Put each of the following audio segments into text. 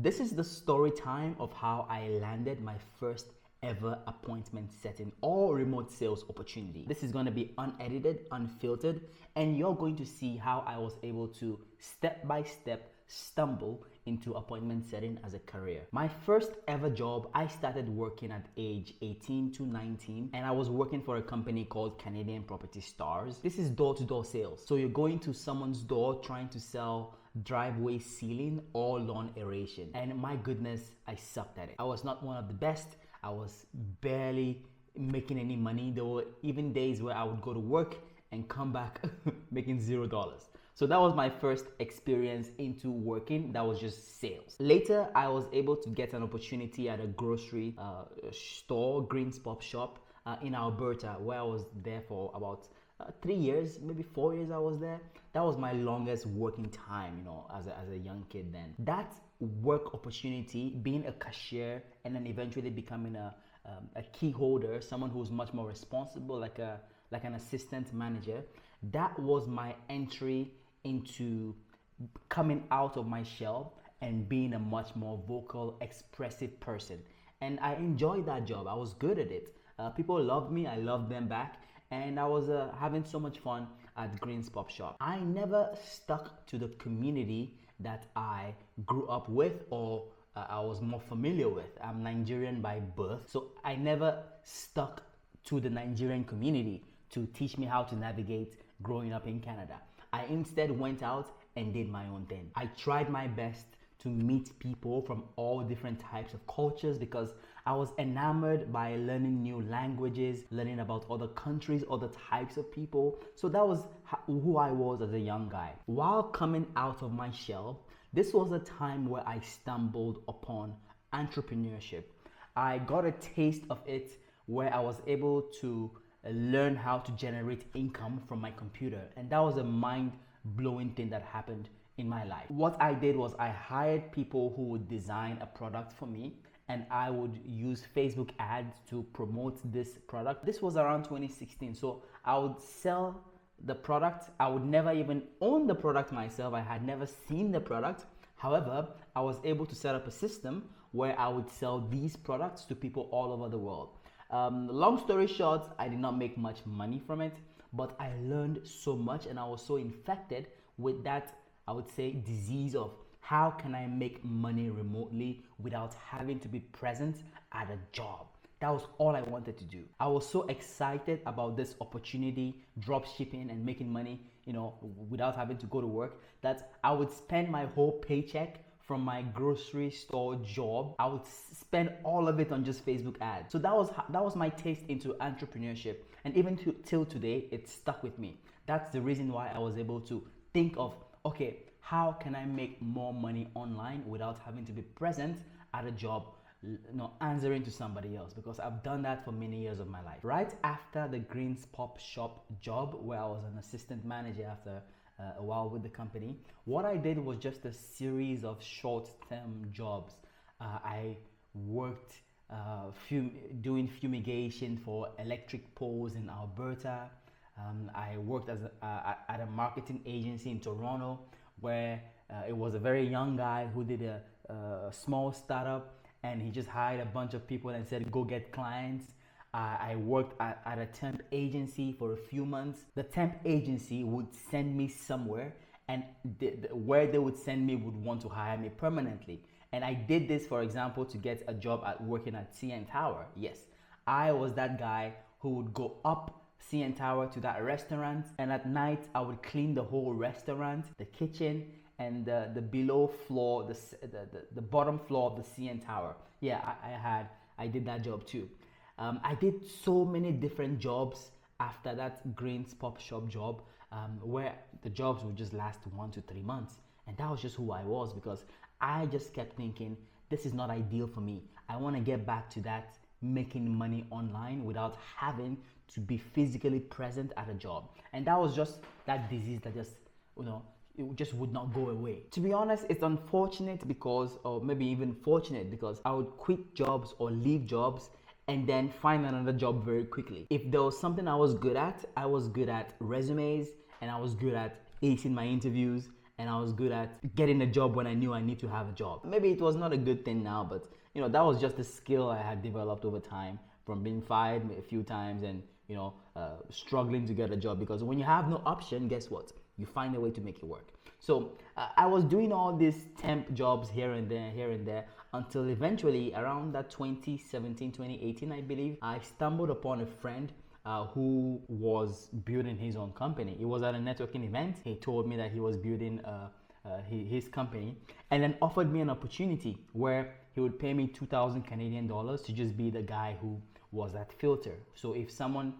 This is the story time of how I landed my first ever appointment setting or remote sales opportunity. This is going to be unedited, unfiltered, and you're going to see how I was able to step by step stumble into appointment setting as a career. My first ever job, I started working at age 18 to 19, and I was working for a company called Canadian Property Stars. This is door-to-door sales. So you're going to someone's door trying to sell driveway sealing or lawn aeration. And my goodness, I sucked at it. I was not one of the best. I was barely making any money. There were even days where I would go to work and come back making $0. So that was my first experience into working. That was just sales. Later, I was able to get an opportunity at a grocery store, Green's Pop Shop in Alberta, where I was there for about 3 years, maybe 4 years I was there. That was my longest working time, you know, as a young kid then. That work opportunity, being a cashier and then eventually becoming a key holder, someone who's much more responsible, like an assistant manager, that was my entry into coming out of my shell and being a much more vocal, expressive person. And I enjoyed that job. I was good at it. People loved me. I loved them back. And I was having so much fun at Green's Pop Shop. I never stuck to the community that I grew up with or I was more familiar with. I'm Nigerian by birth, so I never stuck to the Nigerian community to teach me how to navigate growing up in Canada. I instead went out and did my own thing. I tried my best to meet people from all different types of cultures because I was enamored by learning new languages, learning about other countries, other types of people. So that was who I was as a young guy. While coming out of my shell, this was a time where I stumbled upon entrepreneurship. I got a taste of it where I was able to learn how to generate income from my computer. And that was a mind-blowing thing that happened in my life. What I did was I hired people who would design a product for me, and I would use Facebook ads to promote this product. This was around 2016. So I would sell the product. I would never even own the product myself. I had never seen the product. However, I was able to set up a system where I would sell these products to people all over the world. Long story short, I did not make much money from it, but I learned so much and I was so infected with that, I would say, disease of how can I make money remotely without having to be present at a job. That was all I wanted to do. I was so excited about this opportunity, drop shipping and making money, you know, without having to go to work, that I would spend my whole paycheck from my grocery store job. I would spend all of it on just Facebook ads. So that was my taste into entrepreneurship, and even till today, it stuck with me. That's the reason why I was able to think of, okay, how can I make more money online without having to be present at a job, you know, answering to somebody else, because I've done that for many years of my life. Right after the Green's Pop Shop job, where I was an assistant manager after a while with the company, what I did was just a series of short-term jobs. I worked doing fumigation for electric poles in Alberta. I worked at a marketing agency in Toronto, where it was a very young guy who did a small startup, and he just hired a bunch of people and said, go get clients. I worked at a temp agency for a few months. The temp agency would send me somewhere, and where they would send me would want to hire me permanently. And I did this, for example, to get a job at working at CN Tower. Yes, I was that guy who would go up CN Tower to that restaurant, and at night I would clean the whole restaurant, the kitchen, and the below floor, the bottom floor of the CN Tower. Yeah, I did that job too. I did so many different jobs after that Green's Pop Shop job, where the jobs would just last 1 to 3 months. And that was just who I was, because I just kept thinking, this is not ideal for me. I want to get back to that making money online without having to be physically present at a job. And that was just that disease that just, you know, it just would not go away. To be honest, it's unfortunate because, or maybe even fortunate, because I would quit jobs or leave jobs and then find another job very quickly. If there was something I was good at resumes, and I was good at acing my interviews, and I was good at getting a job when I knew I need to have a job. Maybe it was not a good thing now, but that was just a skill I had developed over time from being fired a few times and struggling to get a job, because when you have no option, guess what? You find a way to make it work. So I was doing all these temp jobs here and there until eventually around that 2017, 2018, I believe, I stumbled upon a friend who was building his own company. It was at a networking event. He told me that he was building his company, and then offered me an opportunity where he would pay me 2,000 Canadian dollars to just be the guy who was that filter. So if someone,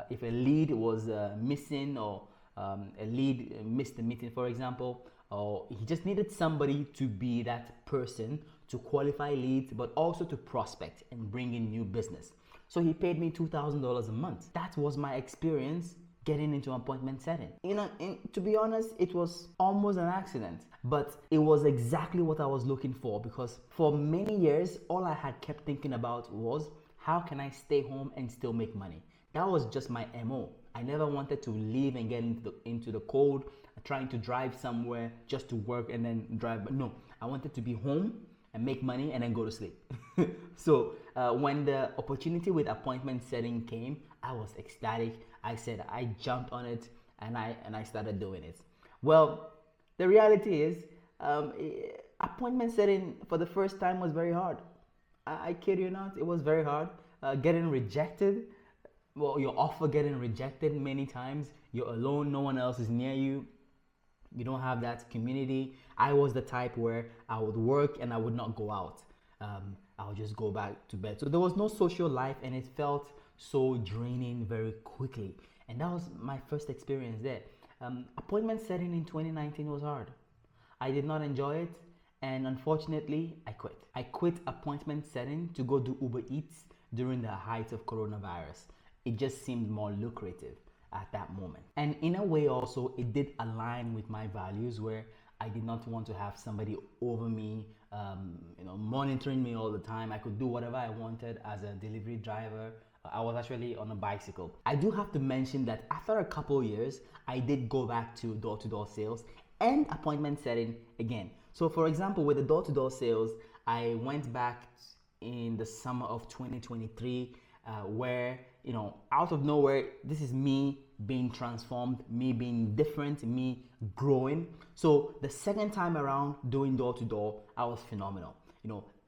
if a lead was missing, or a lead missed the meeting, for example, or he just needed somebody to be that person to qualify leads, but also to prospect and bring in new business. So he paid me $2,000 a month. That was my experience getting into appointment setting. To be honest, it was almost an accident, but it was exactly what I was looking for, because for many years, all I had kept thinking about was, how can I stay home and still make money? That was just my MO. I never wanted to leave and get into the cold, trying to drive somewhere just to work and then drive. But no, I wanted to be home and make money and then go to sleep. So when the opportunity with appointment setting came, I was ecstatic. I jumped on it, and I started doing it. Well, the reality is, appointment setting for the first time was very hard. I kid you not, it was very hard. Getting rejected, well, your offer getting rejected many times. You're alone, no one else is near you. You don't have that community. I was the type where I would work and I would not go out. I would just go back to bed. So there was no social life, and it felt so draining very quickly. And that was my first experience there. Appointment setting in 2019 was hard. I did not enjoy it, and unfortunately, I quit. I quit appointment setting to go do Uber Eats during the height of coronavirus. It just seemed more lucrative at that moment. And in a way also, it did align with my values, where I did not want to have somebody over me, monitoring me all the time. I could do whatever I wanted as a delivery driver. I was actually on a bicycle. I do have to mention that after a couple years, I did go back to door-to-door sales and appointment setting again. So for example, with the door-to-door sales, I went back in the summer of 2023, where, out of nowhere, this is me being transformed, me being different, me growing. So the second time around doing door-to-door, I was phenomenal.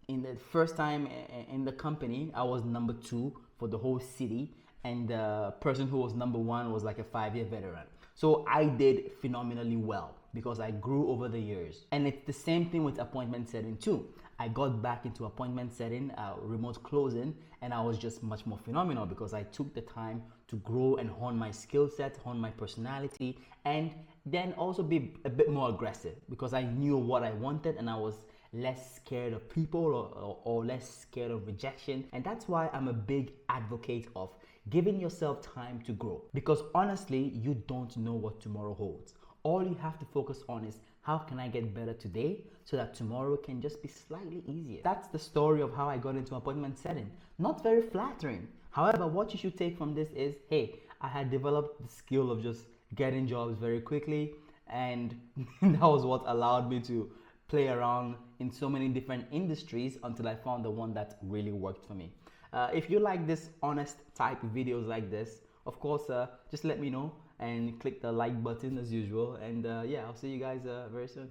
In the first time in the company, I was number 2 for the whole city, and the person who was number 1 was like a 5-year veteran. So I did phenomenally well because I grew over the years. And it's the same thing with appointment setting too. I got back into appointment setting, remote closing, and I was just much more phenomenal because I took the time to grow and hone my skill set, hone my personality, and then also be a bit more aggressive because I knew what I wanted, and I was less scared of people or less scared of rejection. And that's why I'm a big advocate of giving yourself time to grow, because honestly, you don't know what tomorrow holds. All you have to focus on is, how can I get better today so that tomorrow can just be slightly easier? That's the story of how I got into appointment setting. Not very flattering. However, what you should take from this is, hey, I had developed the skill of just getting jobs very quickly, and that was what allowed me to play around in so many different industries until I found the one that really worked for me. If you like this honest type videos like this, of course, just let me know and click the like button as usual. And yeah, I'll see you guys very soon.